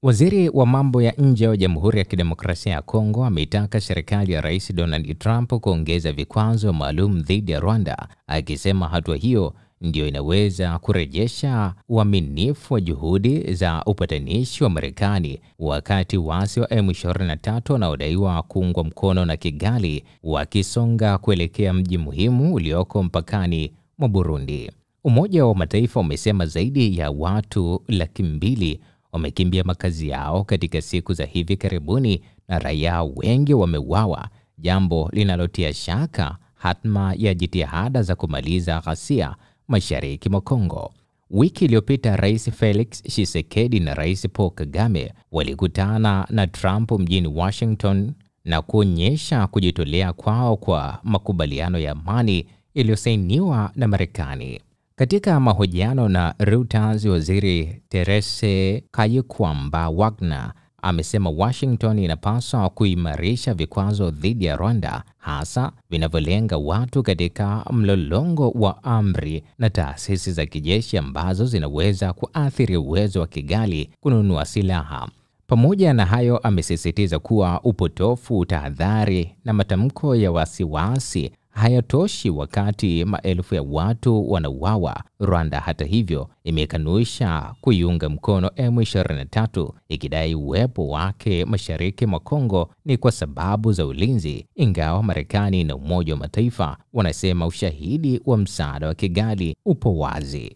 Waziri wa mambo ya nje wa Jamhuri ya Kidemokrasia ya Kongo ameitaka serikali ya Rais Donald Trump kuongeza vikwazo maalum dhidi ya Rwanda, akisema hatua hiyo ndio inaweza kurejesha uaminifu wa juhudi za upatanishi wa Marekani, wakati waasi wa M23 wanaodaiwa kuungwa mkono na Kigali wakisonga kuelekea mji muhimu ulioko mpakani mwa Burundi. Umoja wa Mataifa umesema zaidi ya watu 200,000 wamekimbia makazi yao katika siku za hivi karibuni na raia wengi wameuawa, jambo linalotia shaka hatma ya jitihada za kumaliza ghasia mashariki mwa Kongo. Wiki iliyopita Rais Felix Tshisekedi na Rais Paul Kagame walikutana na Trump mjini Washington na kuonyesha kujitolea kwao kwa makubaliano ya amani yaliyosainiwa na Marekani. Katika mahojiano na Reuters, Waziri Therese Kayikwamba Wagner amesema Washington inapaswa kuimarisha vikwazo dhidi ya Rwanda, hasa vinavyolenga watu katika mlolongo wa amri na taasisi za kijeshi ambazo zinaweza kuathiri uwezo wa Kigali kununua silaha. Pamoja na hayo, amesisitiza kuwa upotofu, tahadhari na matamko ya wasiwasi hayatoshi wakati maelfu ya watu wanauawa. Rwanda, hata hivyo, imekanusha kuiunga mkono M23, ikidai uwepo wake mashariki mwa Kongo ni kwa sababu za ulinzi, ingawa Marekani na Umoja wa Mataifa wanasema ushahidi wa msaada wa Kigali upo wazi.